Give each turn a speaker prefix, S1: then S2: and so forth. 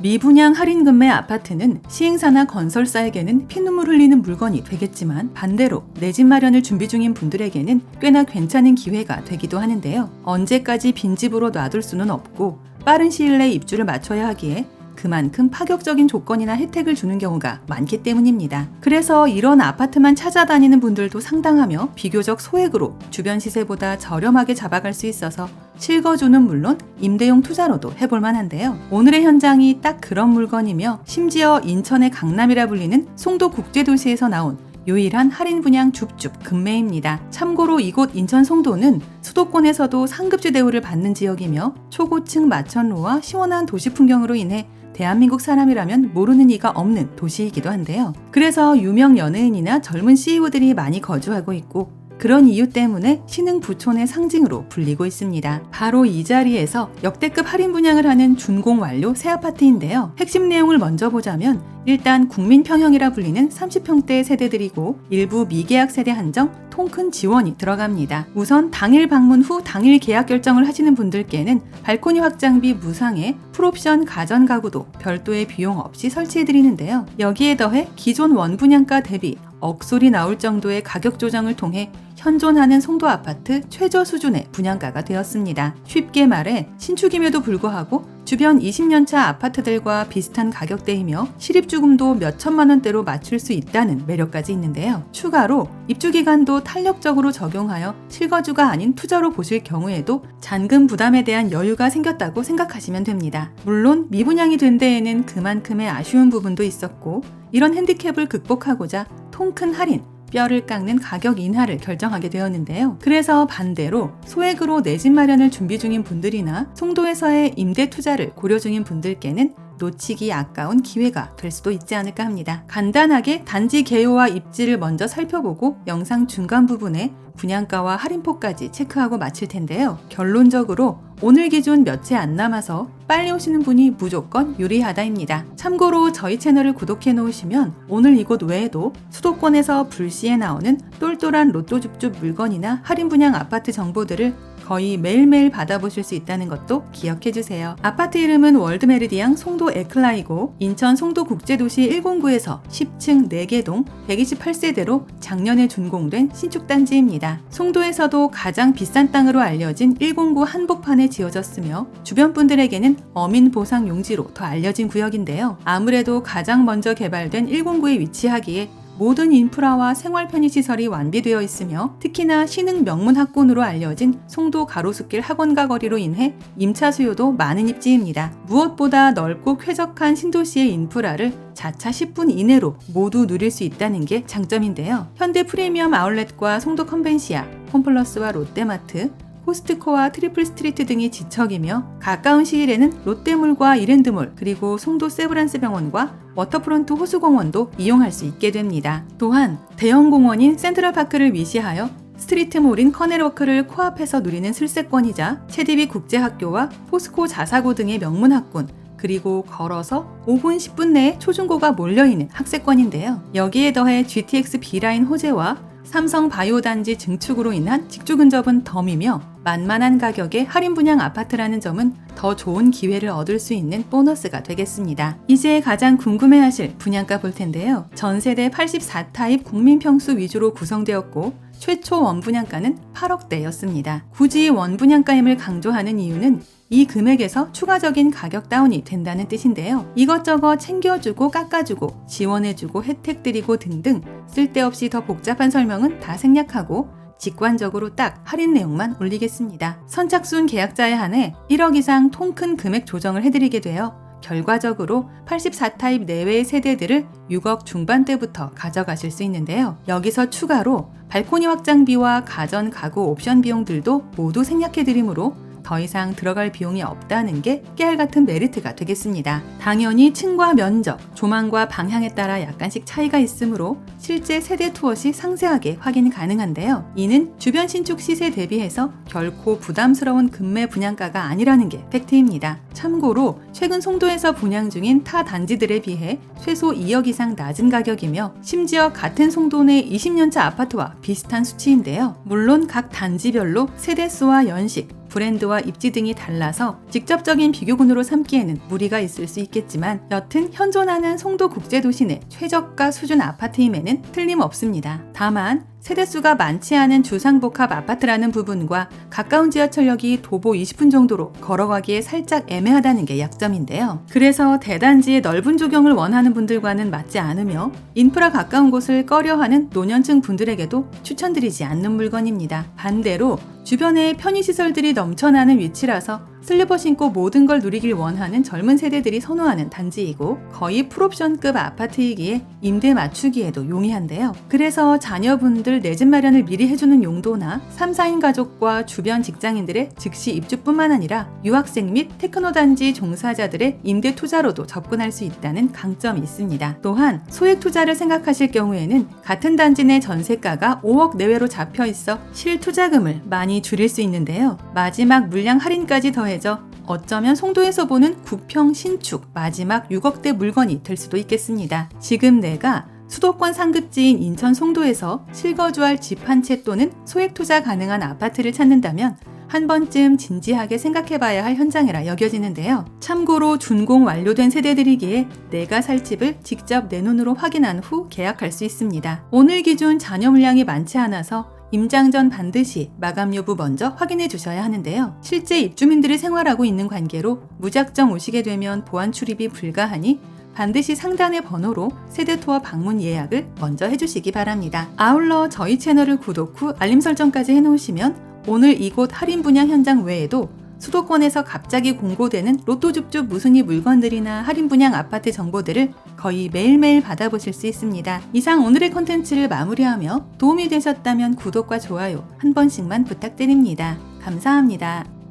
S1: 미분양 할인 금매 아파트는 시행사나 건설사에게는 피눈물 흘리는 물건이 되겠지만 반대로 내 집 마련을 준비 중인 분들에게는 꽤나 괜찮은 기회가 되기도 하는데요. 언제까지 빈집으로 놔둘 수는 없고 빠른 시일 내에 입주를 마쳐야 하기에 그만큼 파격적인 조건이나 혜택을 주는 경우가 많기 때문입니다. 그래서 이런 아파트만 찾아다니는 분들도 상당하며 비교적 소액으로 주변 시세보다 저렴하게 잡아갈 수 있어서 실거주는 물론 임대용 투자로도 해볼 만한데요. 오늘의 현장이 딱 그런 물건이며 심지어 인천의 강남이라 불리는 송도국제도시에서 나온 유일한 할인 분양 줍줍 금매입니다. 참고로 이곳 인천 송도는 수도권에서도 상급지 대우를 받는 지역이며 초고층 마천루와 시원한 도시 풍경으로 인해 대한민국 사람이라면 모르는 이가 없는 도시이기도 한데요. 그래서 유명 연예인이나 젊은 CEO들이 많이 거주하고 있고 그런 이유 때문에 신흥 부촌의 상징으로 불리고 있습니다. 바로 이 자리에서 역대급 할인 분양을 하는 준공 완료 새 아파트인데요. 핵심 내용을 먼저 보자면 일단 국민평형이라 불리는 30평대 세대들이고 일부 미계약 세대 한정 통큰 지원이 들어갑니다. 우선 당일 방문 후 당일 계약 결정을 하시는 분들께는 발코니 확장비 무상에 풀옵션 가전 가구도 별도의 비용 없이 설치해드리는데요. 여기에 더해 기존 원분양가 대비 억소리 나올 정도의 가격 조정을 통해 현존하는 송도 아파트 최저 수준의 분양가가 되었습니다. 쉽게 말해 신축임에도 불구하고 주변 20년차 아파트들과 비슷한 가격대이며 실입주금도 몇천만 원대로 맞출 수 있다는 매력까지 있는데요. 추가로 입주기간도 탄력적으로 적용하여 실거주가 아닌 투자로 보실 경우에도 잔금 부담에 대한 여유가 생겼다고 생각하시면 됩니다. 물론 미분양이 된 데에는 그만큼의 아쉬운 부분도 있었고 이런 핸디캡을 극복하고자 통큰 할인, 뼈를 깎는 가격 인하를 결정하게 되었는데요. 그래서 반대로 소액으로 내 집 마련을 준비 중인 분들이나 송도에서의 임대 투자를 고려 중인 분들께는 놓치기 아까운 기회가 될 수도 있지 않을까 합니다. 간단하게 단지 개요와 입지를 먼저 살펴보고 영상 중간 부분에 분양가와 할인폭까지 체크하고 마칠 텐데요. 결론적으로 오늘 기준 몇 채 안 남아서 빨리 오시는 분이 무조건 유리하다입니다. 참고로 저희 채널을 구독해 놓으시면 오늘 이곳 외에도 수도권에서 불시에 나오는 똘똘한 로또 줍줍 물건이나 할인 분양 아파트 정보들을 거의 매일매일 받아보실 수 있다는 것도 기억해주세요. 아파트 이름은 월드메리디앙 송도 에클라이고 인천 송도국제도시 109에서 10층 4개 동 128세대로 작년에 준공된 신축단지입니다. 송도에서도 가장 비싼 땅으로 알려진 109 한복판에 지어졌으며 주변 분들에게는 어민 보상 용지로 더 알려진 구역인데요. 아무래도 가장 먼저 개발된 109에 위치하기에 모든 인프라와 생활 편의시설이 완비되어 있으며 특히나 신흥 명문 학군으로 알려진 송도 가로수길 학원가 거리로 인해 임차 수요도 많은 입지입니다. 무엇보다 넓고 쾌적한 신도시의 인프라를 자차 10분 이내로 모두 누릴 수 있다는 게 장점인데요. 현대 프리미엄 아울렛과 송도 컨벤시아, 홈플러스와 롯데마트, 코스트코와 트리플 스트리트 등이 지척이며 가까운 시일에는 롯데몰과 이랜드몰 그리고 송도 세브란스 병원과 워터프론트 호수공원도 이용할 수 있게 됩니다. 또한 대형 공원인 센트럴파크를 위시하여 스트리트몰인 커넬워크를 코앞에서 누리는 슬세권이자 체디비 국제학교와 포스코 자사고 등의 명문학군 그리고 걸어서 5분 10분 내에 초중고가 몰려있는 학세권인데요. 여기에 더해 GTX B라인 호재와 삼성 바이오단지 증축으로 인한 직주 근접은 덤이며 만만한 가격의 할인 분양 아파트라는 점은 더 좋은 기회를 얻을 수 있는 보너스가 되겠습니다. 이제 가장 궁금해하실 분양가 볼 텐데요. 전세대 84타입 국민평수 위주로 구성되었고 최초 원분양가는 8억대였습니다. 굳이 원분양가임을 강조하는 이유는 이 금액에서 추가적인 가격 다운이 된다는 뜻인데요. 이것저것 챙겨주고 깎아주고 지원해주고 혜택 드리고 등등 쓸데없이 더 복잡한 설명은 다 생략하고 직관적으로 딱 할인 내용만 올리겠습니다. 선착순 계약자에 한해 1억 이상 통큰 금액 조정을 해드리게 되어 결과적으로 84타입 내외의 세대들을 6억 중반대부터 가져가실 수 있는데요. 여기서 추가로 발코니 확장비와 가전 가구 옵션 비용들도 모두 생략해드리므로 더 이상 들어갈 비용이 없다는 게 깨알 같은 메리트가 되겠습니다. 당연히 층과 면적, 조망과 방향에 따라 약간씩 차이가 있으므로 실제 세대 투어 시 상세하게 확인 가능한데요. 이는 주변 신축 시세 대비해서 결코 부담스러운 금매 분양가가 아니라는 게 팩트입니다. 참고로 최근 송도에서 분양 중인 타 단지들에 비해 최소 2억 이상 낮은 가격이며 심지어 같은 송도 내 20년차 아파트와 비슷한 수치인데요. 물론 각 단지별로 세대수와 연식, 브랜드와 입지 등이 달라서 직접적인 비교군으로 삼기에는 무리가 있을 수 있겠지만 여튼 현존하는 송도 국제도시 내 최저가 수준 아파트임에는 틀림없습니다. 다만 세대수가 많지 않은 주상복합 아파트라는 부분과 가까운 지하철역이 도보 20분 정도로 걸어가기에 살짝 애매하다는 게 약점인데요. 그래서 대단지의 넓은 조경을 원하는 분들과는 맞지 않으며 인프라 가까운 곳을 꺼려하는 노년층 분들에게도 추천드리지 않는 물건입니다. 반대로 주변에 편의시설들이 넘쳐나는 위치라서 슬리퍼 신고 모든 걸 누리길 원하는 젊은 세대들이 선호하는 단지이고 거의 풀옵션급 아파트이기에 임대 맞추기에도 용이한데요. 그래서 자녀분들 내 집 마련을 미리 해주는 용도나 3, 4인 가족과 주변 직장인들의 즉시 입주뿐만 아니라 유학생 및 테크노단지 종사자들의 임대 투자로도 접근할 수 있다는 강점이 있습니다. 또한 소액 투자를 생각하실 경우에는 같은 단지 내 전세가가 5억 내외로 잡혀 있어 실투자금을 많이 줄일 수 있는데요. 마지막 물량 할인까지 더해져 어쩌면 송도에서 보는 구평 신축 마지막 6억대 물건이 될 수도 있겠습니다. 지금 내가 수도권 상급지인 인천 송도에서 실거주할 집 한 채 또는 소액 투자 가능한 아파트를 찾는다면 한 번쯤 진지하게 생각해봐야 할 현장이라 여겨지는데요. 참고로 준공 완료된 세대들이기에 내가 살 집을 직접 내 눈으로 확인한 후 계약할 수 있습니다. 오늘 기준 자녀 물량이 많지 않아서 임장 전 반드시 마감 여부 먼저 확인해 주셔야 하는데요. 실제 입주민들이 생활하고 있는 관계로 무작정 오시게 되면 보안 출입이 불가하니 반드시 상단의 번호로 세대 투어 방문 예약을 먼저 해주시기 바랍니다. 아울러 저희 채널을 구독 후 알림 설정까지 해놓으시면 오늘 이곳 할인 분양 현장 외에도 수도권에서 갑자기 공고되는 로또 줍줍 무순위 물건들이나 할인 분양 아파트 정보들을 거의 매일매일 받아보실 수 있습니다. 이상 오늘의 컨텐츠를 마무리하며 도움이 되셨다면 구독과 좋아요 한 번씩만 부탁드립니다. 감사합니다.